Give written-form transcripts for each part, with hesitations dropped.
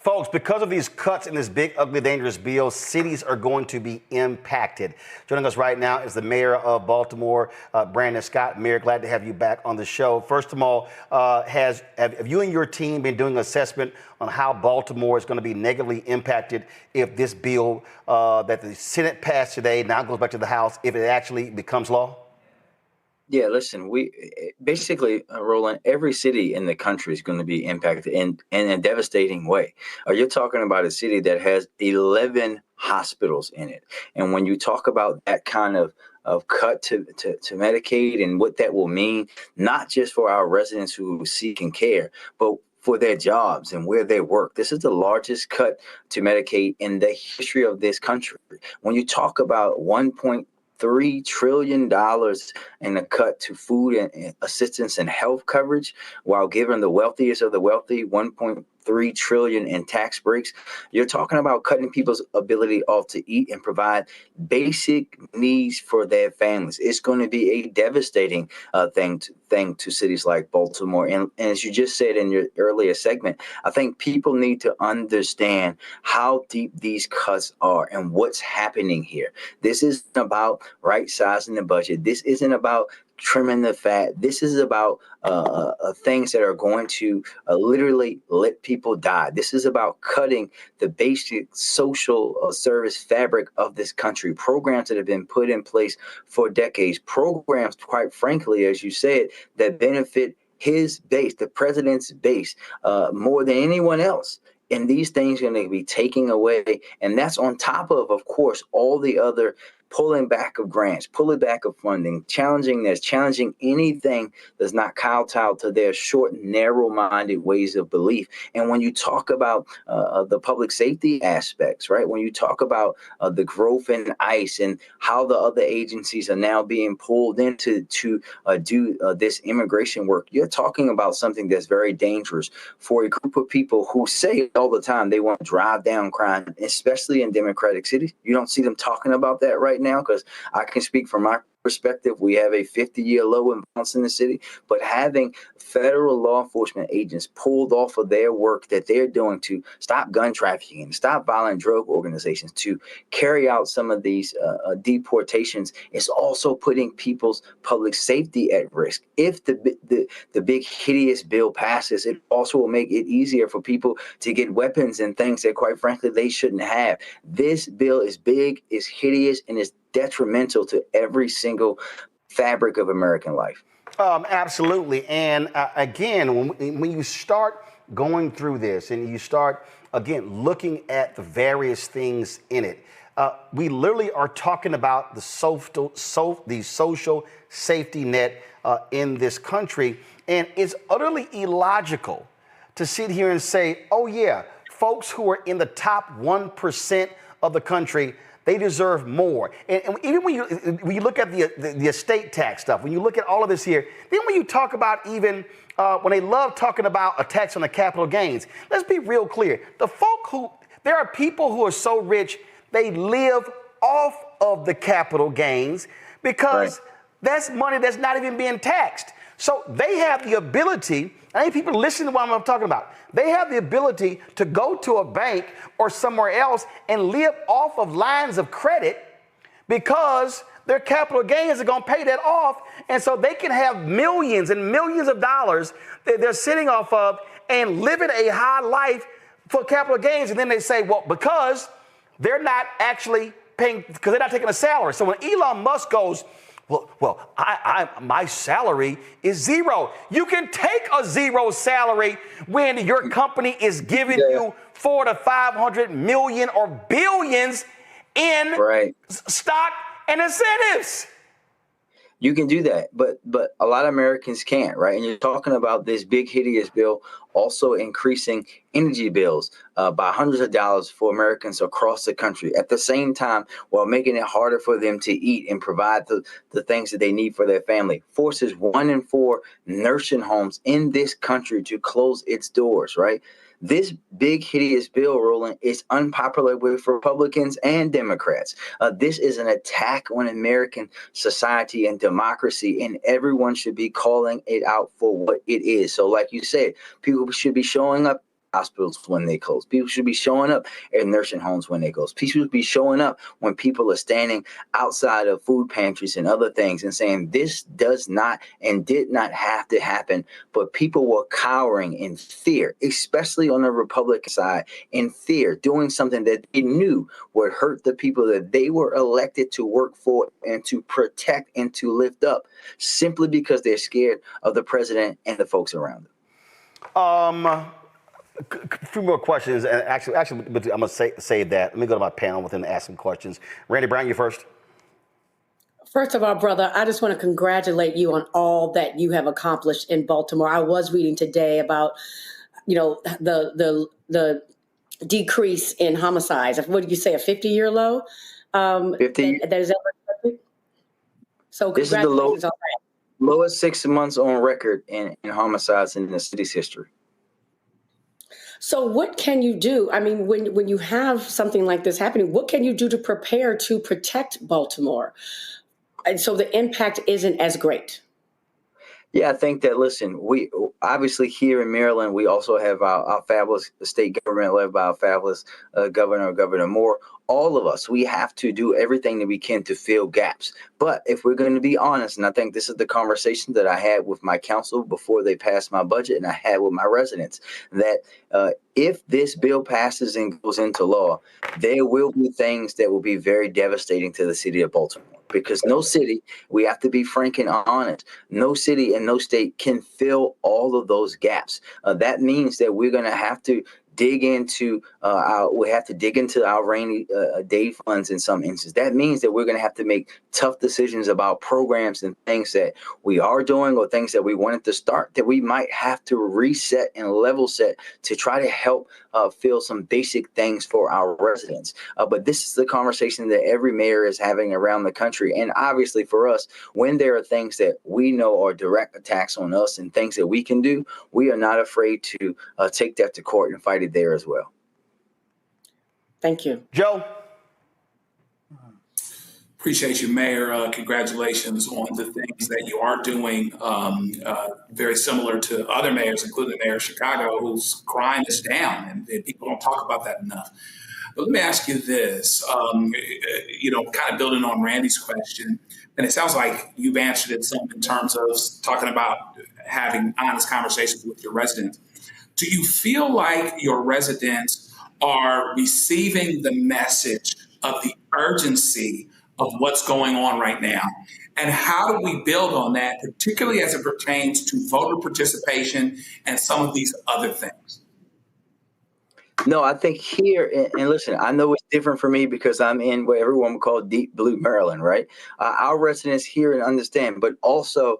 Folks, because of these cuts in this big, ugly, dangerous bill, cities are going to be impacted. Joining us right now is the mayor of Baltimore, Brandon Scott. Mayor, glad to have you back on the show. First of all, have you and your team been doing an assessment on how Baltimore is going to be negatively impacted if this bill that the Senate passed today now goes back to the House, if it actually becomes law? Yeah, listen, we basically, Roland, every city in the country is going to be impacted in a devastating way. You're talking about a city that has 11 hospitals in it. And when you talk about that kind of cut to Medicaid and what that will mean, not just for our residents who seek and care, but for their jobs and where they work. This is the largest cut to Medicaid in the history of this country. When you talk about $1.3 trillion in a cut to food and assistance and health coverage, while giving the wealthiest of the wealthy $1.3 trillion in tax breaks. You're talking about cutting people's ability off to eat and provide basic needs for their families. It's going to be a devastating thing to cities like Baltimore. And as you just said in your earlier segment, I think people need to understand how deep these cuts are and what's happening here. This isn't about right sizing the budget. This isn't about trimming the fat. This is about things that are going to literally let people die. This is about cutting the basic social service fabric of this country. Programs that have been put in place for decades. Programs, quite frankly, as you said, that benefit his base, the president's base, more than anyone else. And these things are going to be taken away. And that's on top of course, all the other pulling back of grants, pulling back of funding, challenging anything that's not kowtowed to their short, narrow-minded ways of belief. And when you talk about the public safety aspects, right? When you talk about the growth in ICE and how the other agencies are now being pulled into to do this immigration work, you're talking about something that's very dangerous for a group of people who say all the time they want to drive down crime, especially in Democratic cities. You don't see them talking about that right now, because I can speak from my perspective. We have a 50-year low in violence in the city, but having federal law enforcement agents pulled off of their work that they're doing to stop gun trafficking, stop violent drug organizations, to carry out some of these deportations, is also putting people's public safety at risk. If the big hideous bill passes, it also will make it easier for people to get weapons and things that, quite frankly, they shouldn't have. This bill is big, is hideous, and is detrimental to every single fabric of American life. Absolutely. And again, when you start going through this and you start, again, looking at the various things in it, we literally are talking about the social safety net in this country. And it's utterly illogical to sit here and say, oh, yeah, folks who are in the top 1% of the country, they deserve more. And even when you look at the estate tax stuff, when you look at all of this here, then when you talk about even when they love talking about a tax on the capital gains, let's be real clear. There are people who are so rich, they live off of the capital gains because that's money that's not even being taxed. So they have the ability, I need people to listen to what I'm talking about. They have the ability to go to a bank or somewhere else and live off of lines of credit because their capital gains are going to pay that off. And so they can have millions and millions of dollars that they're sitting off of and living a high life for capital gains. And then they say, well, because they're not actually paying, because they're not taking a salary. So when Elon Musk goes, my salary is zero. You can take a zero salary when your company is giving you 400 to 500 million or billions in stock and incentives. You can do that, but a lot of Americans can't, right? And you're talking about this big, hideous bill also increasing energy bills by hundreds of dollars for Americans across the country at the same time, while making it harder for them to eat and provide the things that they need for their family. Forces 1 in 4 nursing homes in this country to close its doors, right? This big, hideous bill, Roland, is unpopular with Republicans and Democrats. This is an attack on American society and democracy, and everyone should be calling it out for what it is. So like you said, people should be showing up hospitals when they close. People should be showing up at nursing homes when they close. People should be showing up when people are standing outside of food pantries and other things and saying this does not and did not have to happen. But people were cowering in fear, especially on the Republican side, in fear, doing something that they knew would hurt the people that they were elected to work for and to protect and to lift up, simply because they're scared of the president and the folks around them. A few more questions, and actually, but I'm gonna say that. Let me go to my panel with him and ask some questions. Randy Brown, you first. First of all, brother, I just want to congratulate you on all that you have accomplished in Baltimore. I was reading today about, the decrease in homicides. What did you say, a 50-year low? 50. That is ever. So This is the congratulations on that. lowest 6 months on record in homicides in the city's history. So what can you do? I mean, when you have something like this happening, what can you do to prepare to protect Baltimore? And so the impact isn't as great. Yeah, I think that, listen, we obviously here in Maryland, we also have our fabulous state government led by our fabulous Governor Moore. All of us, we have to do everything that we can to fill gaps. But if we're going to be honest, and I think this is the conversation that I had with my council before they passed my budget and I had with my residents, that if this bill passes and goes into law, there will be things that will be very devastating to the city of Baltimore. Because no city, we have to be frank and honest, no city and no state can fill all of those gaps. That means that we're going to have to dig into our rainy day funds in some instances. That means that we're going to have to make tough decisions about programs and things that we are doing or things that we wanted to start that we might have to reset and level set to try to help fill some basic things for our residents. But this is the conversation that every mayor is having around the country. And obviously for us, when there are things that we know are direct attacks on us and things that we can do, we are not afraid to take that to court and fight it there as well. Thank you. Joe? Appreciate you, Mayor. Congratulations on the things that you are doing, very similar to other mayors, including the mayor of Chicago, whose crime is down, and people don't talk about that enough. But let me ask you this, kind of building on Randy's question, and it sounds like you've answered it some in terms of talking about having honest conversations with your residents. Do you feel like your residents are receiving the message of the urgency of what's going on right now? And how do we build on that, particularly as it pertains to voter participation and some of these other things? No, I think here, and listen, I know it's different for me because I'm in what everyone would call deep blue Maryland, right? Our residents hear and understand, but also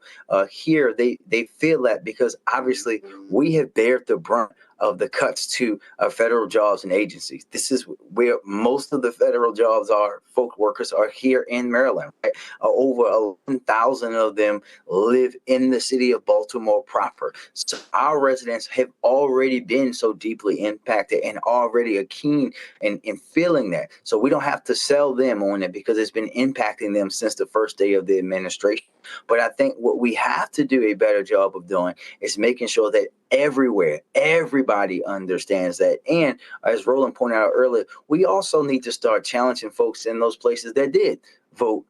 here they feel that because obviously we have bared the brunt of the cuts to federal jobs and agencies. This is where most of the federal jobs are. Folk workers are here in Maryland. Right? Over 11,000 of them live in the city of Baltimore proper. So our residents have already been so deeply impacted and already are keen in feeling that. So we don't have to sell them on it because it's been impacting them since the first day of the administration. But I think what we have to do a better job of doing is making sure that everybody understands that. And as Roland pointed out earlier, we also need to start challenging folks in those places that did vote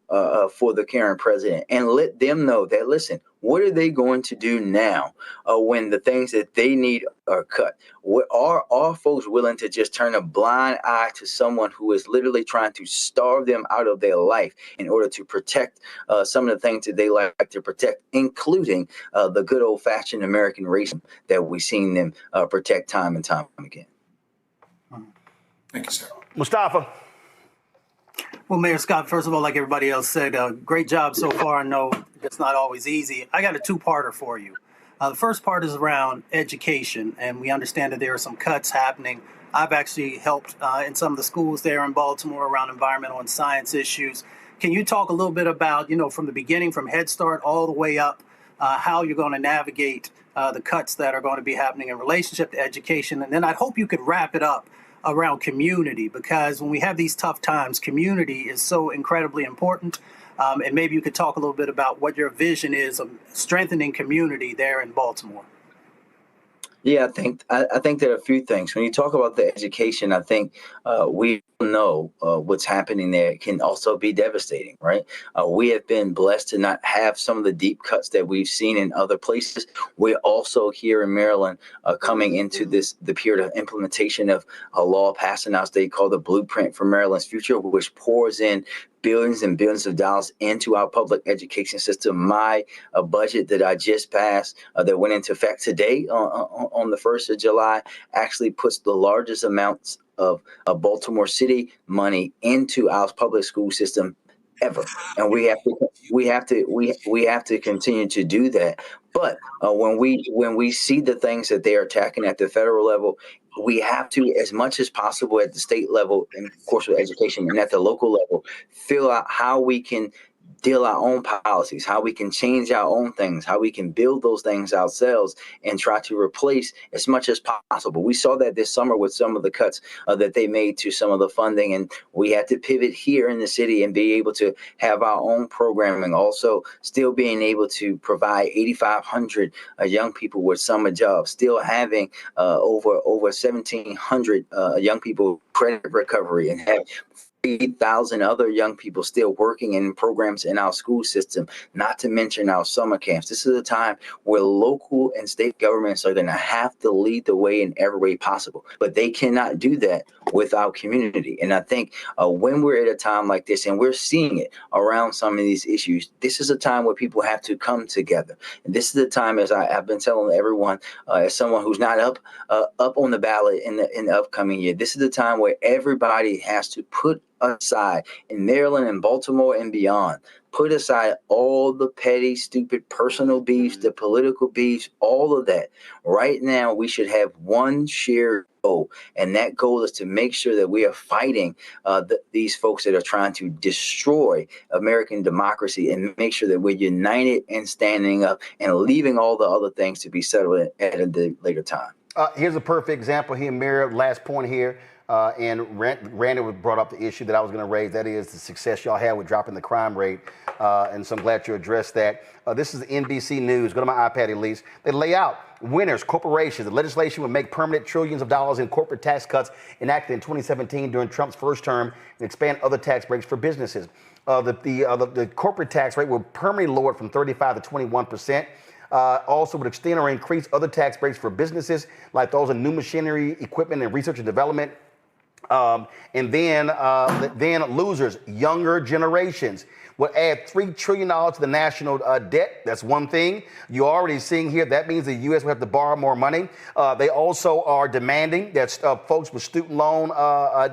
for the current president and let them know that, listen, what are they going to do now when the things that they need are cut? Are folks willing to just turn a blind eye to someone who is literally trying to starve them out of their life in order to protect some of the things that they like to protect, including the good old-fashioned American racism that we've seen them protect time and time again? Thank you, sir. Mustafa? Well, Mayor Scott, first of all, like everybody else said, great job so far. I know it's not always easy. I got a two-parter for you. The first part is around education, and we understand that there are some cuts happening. I've actually helped in some of the schools there in Baltimore around environmental and science issues. Can you talk a little bit about, from the beginning, from Head Start all the way up, how you're going to navigate the cuts that are going to be happening in relationship to education? And then I hope you could wrap it up around community, because when we have these tough times, community is so incredibly important. And maybe you could talk a little bit about what your vision is of strengthening community there in Baltimore. Yeah, I think there are a few things. When you talk about the education, I think we know what's happening there can also be devastating, right? We have been blessed to not have some of the deep cuts that we've seen in other places. We're also here in Maryland coming into the period of implementation of a law passed in our state called the Blueprint for Maryland's Future, which pours in billions and billions of dollars into our public education system. My budget that I just passed that went into effect today on the 1st of July actually puts the largest amounts of Baltimore City money into our public school system ever. And we have to continue to do that. But when we see the things that they are attacking at the federal level, we have to, as much as possible at the state level, and of course with education, and at the local level, figure out how we can deal our own policies, how we can change our own things, how we can build those things ourselves and try to replace as much as possible. We saw that this summer with some of the cuts that they made to some of the funding, and we had to pivot here in the city and be able to have our own programming. Also, still being able to provide 8,500 young people with summer jobs, still having over 1,700 young people credit recovery, and have 8,000 other young people still working in programs in our school system, not to mention our summer camps. This is a time where local and state governments are going to have to lead the way in every way possible, but they cannot do that without community. And I think when we're at a time like this, and we're seeing it around some of these issues, this is a time where people have to come together. And this is the time, as I've been telling everyone, as someone who's not up on the ballot in the upcoming year, this is the time where everybody has to put aside, in Maryland and Baltimore and beyond, put aside all the petty, stupid personal beefs, the political beefs, all of that. Right now, we should have one shared goal, and that goal is to make sure that we are fighting these folks that are trying to destroy American democracy, and make sure that we're united and standing up and leaving all the other things to be settled at a later time. Here's a perfect example here, Mayor. Last point here. And Randy brought up the issue that I was going to raise. That is the success y'all had with dropping the crime rate. And so I'm glad you addressed that. This is the NBC News. Go to my iPad at least. They lay out winners, corporations. The legislation would make permanent trillions of dollars in corporate tax cuts enacted in 2017 during Trump's first term and expand other tax breaks for businesses. The corporate tax rate will permanently lower it from 35 to 21%. Also would extend or increase other tax breaks for businesses like those in new machinery, equipment, and research and development. And then losers, younger generations, will add $3 trillion to the national debt. That's one thing. You're already seeing here that means the U.S. will have to borrow more money. They also are demanding that folks with student loan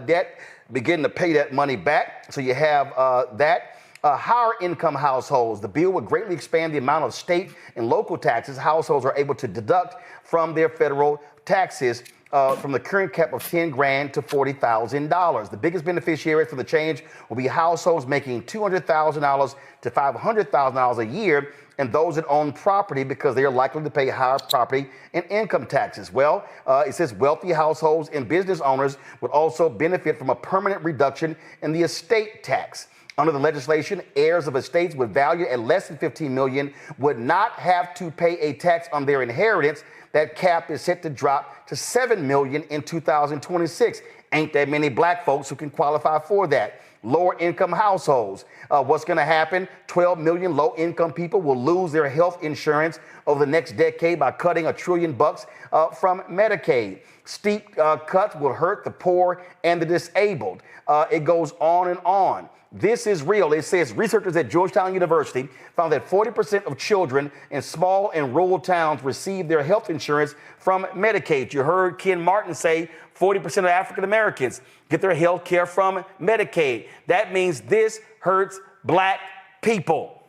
debt begin to pay that money back. So you have that. Higher income households. The bill would greatly expand the amount of state and local taxes households are able to deduct from their federal taxes. From the current cap of $10,000 to $40,000. The biggest beneficiaries from the change will be households making $200,000 to $500,000 a year, and those that own property because they are likely to pay higher property and income taxes. Well, it says wealthy households and business owners would also benefit from a permanent reduction in the estate tax. Under the legislation, heirs of estates with value at less than $15 million would not have to pay a tax on their inheritance. That cap is set to drop to $7 million in 2026. Ain't that many black folks who can qualify for that. Lower income households. What's going to happen? 12 million low income people will lose their health insurance over the next decade by cutting $1 trillion from Medicaid. Steep cuts will hurt the poor and the disabled. It goes on and on. This is real. It says researchers at Georgetown University found that 40% of children in small and rural towns receive their health insurance from Medicaid. You heard Ken Martin say 40% of African Americans get their health care from Medicaid. That means this hurts black people.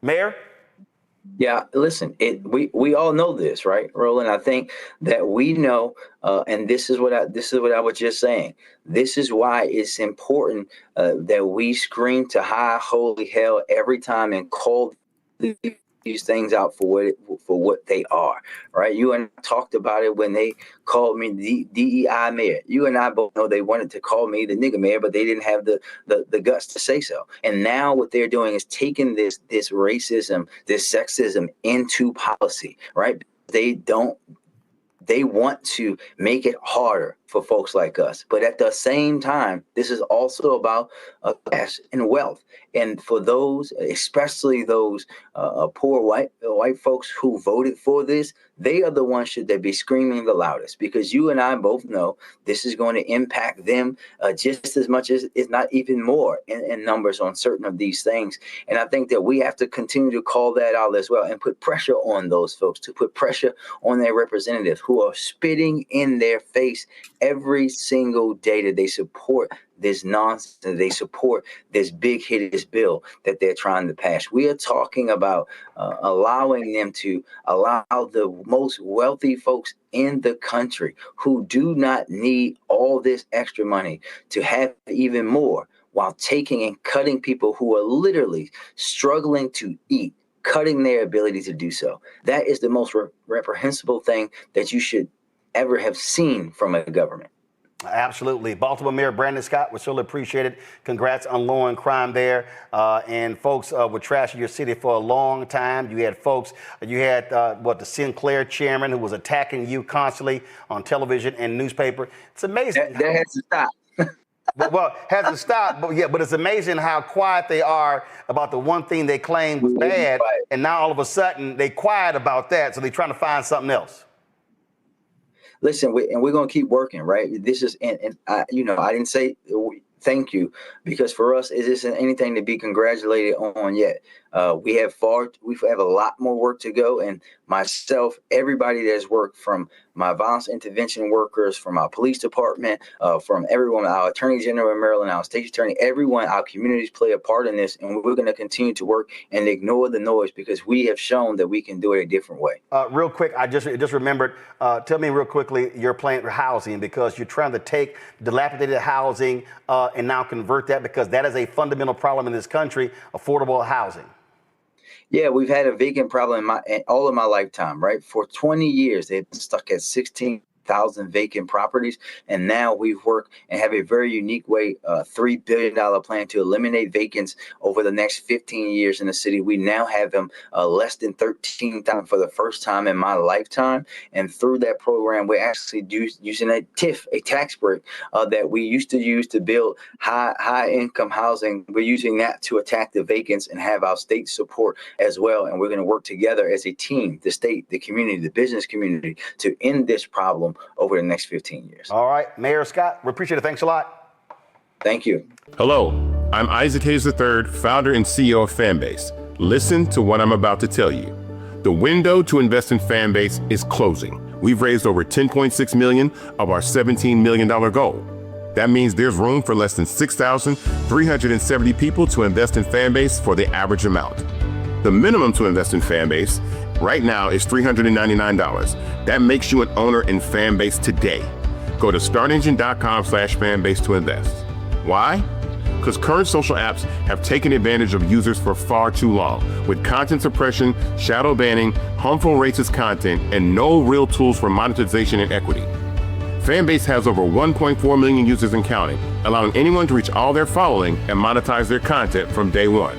Mayor? Yeah, listen, we all know this, right, Roland? I think that we know, and this is what I was just saying. This is why it's important that we scream to high holy hell every time and call the these things out for what they are, right? You and I talked about it when they called me the DEI mayor. You and I both know they wanted to call me the nigger mayor, but they didn't have the guts to say so. And now what they're doing is taking this racism, this sexism into policy, right? They want to make it harder for folks like us. But at the same time, this is also about class and wealth. And for those, especially those poor white folks who voted for this, they are the ones should be screaming the loudest, because you and I both know this is going to impact them just as much as, if not even more, in numbers on certain of these things. And I think that we have to continue to call that out as well and put pressure on those folks, to put pressure on their representatives who are spitting in their face every single day that they support this nonsense, they support this big hideous bill that they're trying to pass. We are talking about allowing them to allow the most wealthy folks in the country who do not need all this extra money to have even more, while taking and cutting people who are literally struggling to eat, cutting their ability to do so. That is the most reprehensible thing that you should ever have seen from a government. Absolutely. Baltimore Mayor Brandon Scott, we certainly appreciate it. Congrats on lowering crime there. And folks were trashing your city for a long time. You had folks, the Sinclair chairman who was attacking you constantly on television and newspaper. It's amazing. That has to stop. Well, hasn't stopped, but it's amazing how quiet they are about the one thing they claimed was bad, and now all of a sudden they quiet about that, so they're trying to find something else. Listen, we're going to keep working, right? This is, I didn't say thank you, because for us, it isn't anything to be congratulated on yet. We have a lot more work to go, and myself, everybody that has worked, from my violence intervention workers, from our police department, from everyone, our attorney general in Maryland, our state attorney, everyone, our communities play a part in this, and we're going to continue to work and ignore the noise, because we have shown that we can do it a different way. Real quick, I just remembered, tell me real quickly your plan for housing, because you're trying to take dilapidated housing and now convert that, because that is a fundamental problem in this country, affordable housing. Yeah, we've had a vacant problem in all of my lifetime, right? For 20 years, they've been stuck at 16,000 vacant properties. And now we've worked and have a very unique way, $3 billion plan to eliminate vacants over the next 15 years in the city. We now have them less than 13,000 for the first time in my lifetime. And through that program, we're actually using a TIF, a tax break that we used to use to build high income housing. We're using that to attack the vacants and have our state support as well. And we're going to work together as a team, the state, the community, the business community, to end this problem over the next 15 years. All right, Mayor Scott, we appreciate it. Thanks a lot. Thank you. Hello, I'm Isaac Hayes III, founder and CEO of Fanbase. Listen to what I'm about to tell you. The window to invest in Fanbase is closing. We've raised over $10.6 million of our $17 million goal. That means there's room for less than 6,370 people to invest in Fanbase for the average amount. The minimum to invest in Fanbase right now is $399. That makes you an owner in Fanbase today. Go to startengine.com/fanbase to invest. Why? Because current social apps have taken advantage of users for far too long, with content suppression, shadow banning, harmful racist content, and no real tools for monetization and equity. Fanbase has over 1.4 million users and counting, allowing anyone to reach all their following and monetize their content from day one.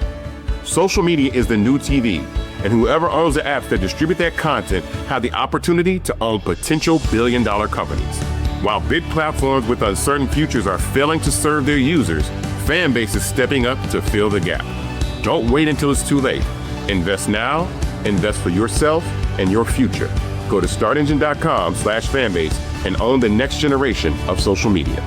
Social media is the new TV, and whoever owns the apps that distribute that content have the opportunity to own potential billion-dollar companies. While big platforms with uncertain futures are failing to serve their users, Fanbase is stepping up to fill the gap. Don't wait until it's too late. Invest now, invest for yourself and your future. Go to startengine.com/fanbase and own the next generation of social media.